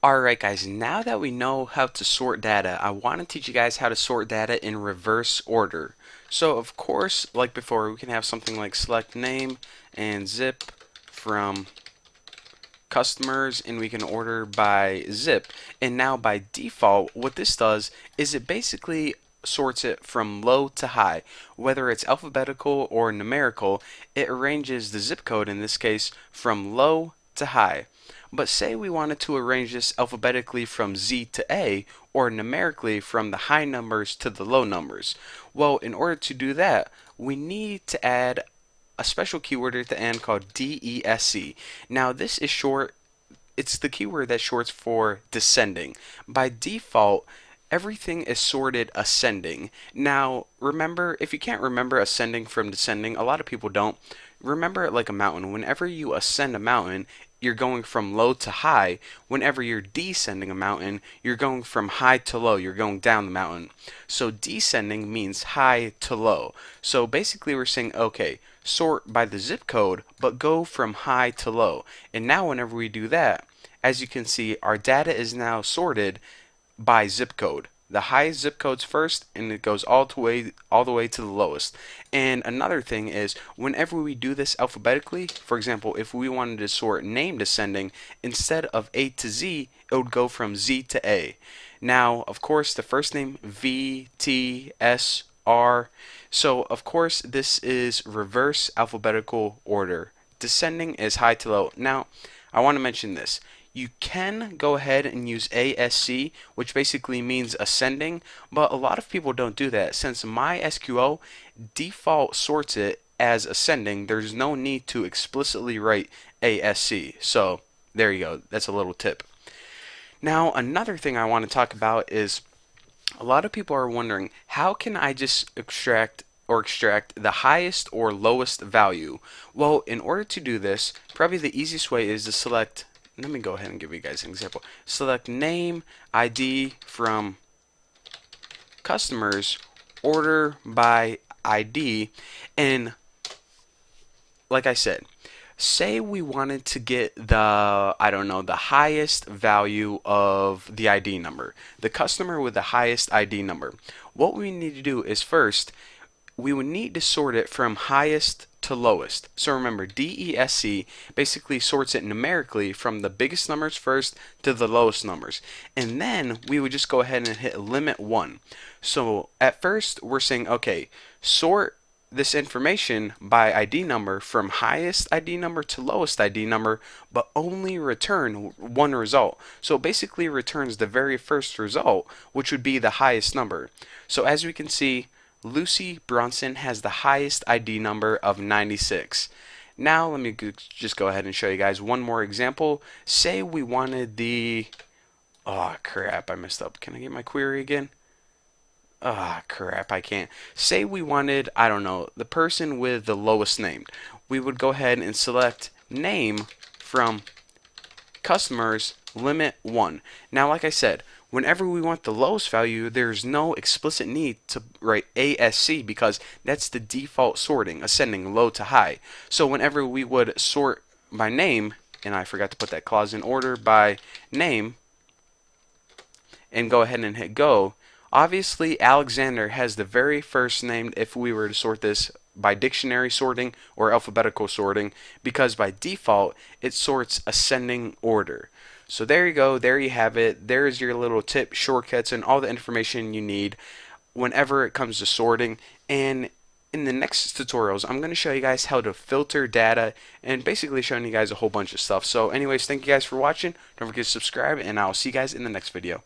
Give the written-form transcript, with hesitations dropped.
Alright guys, now that we know how to sort data, I want to teach you guys how to sort data in reverse order. So of course, like before, we can have something like select name and zip from customers, and we can order by zip. And now by default, what this does is it basically sorts it from low to high. Whether it's alphabetical or numerical, it arranges the zip code, in this case, from low to high. But say we wanted to arrange this alphabetically from Z to A, or numerically from the high numbers to the low numbers. Well, in order to do that, we need to add a special keyword at the end called DESC. Now this is short, it's the keyword that shorts for descending. By default, everything is sorted ascending. Now, remember, if you can't remember ascending from descending, a lot of people don't. Remember it like a mountain. Whenever you ascend a mountain, you're going from low to high. Whenever you're descending a mountain, you're going from high to low. You're going down the mountain. So descending means high to low. So basically we're saying, okay, sort by the zip code, but go from high to low. And now whenever we do that, as you can see, our data is now sorted by zip code. The highest zip codes first, and it goes all the way to the lowest. And another thing is, whenever we do this alphabetically, for example, if we wanted to sort name descending, instead of A to Z, it would go from Z to A. Now, of course, the first name V, T, S, R. So, of course, this is reverse alphabetical order. Descending is high to low. Now, I want to mention this. You can go ahead and use ASC, which basically means ascending, but a lot of people don't do that. Since MySQL default sorts it as ascending, there's no need to explicitly write ASC. So there you go. That's a little tip. Now, another thing I want to talk about is a lot of people are wondering, how can I just extract the highest or lowest value? Well, in order to do this, probably the easiest way is to select, let me go ahead and give you guys an example. Select name, ID from customers, order by ID, and like I said, say we wanted to get the, I don't know, the highest value of the ID number, the customer with the highest ID number. What we need to do is first, we would need to sort it from highest to lowest. So remember, DESC basically sorts it numerically from the biggest numbers first to the lowest numbers. And then we would just go ahead and hit limit 1. So at first, we're saying, okay, sort this information by ID number from highest ID number to lowest ID number, but only return one result. So it basically returns the very first result, which would be the highest number. So as we can see, Lucy Bronson has the highest ID number of 96. Now let me just go ahead and show you guys one more example. Say we wanted the, oh crap, I messed up. Can I get my query again? Ah, crap, I can't. Say we wanted, I don't know, the person with the lowest named. We would go ahead and select name from customers, limit 1. Now, like I said, whenever we want the lowest value, there's no explicit need to write ASC because that's the default sorting, ascending low to high. So whenever we would sort by name, and I forgot to put that clause in, order by name, and go ahead and hit go, obviously Alexander has the very first name if we were to sort this by dictionary sorting or alphabetical sorting, because by default it sorts ascending order. So there you go, there you have it. There's your little tip, shortcuts, and all the information you need whenever it comes to sorting. And in the next tutorials, I'm going to show you guys how to filter data and basically showing you guys a whole bunch of stuff. So anyways, thank you guys for watching. Don't forget to subscribe, and I'll see you guys in the next video.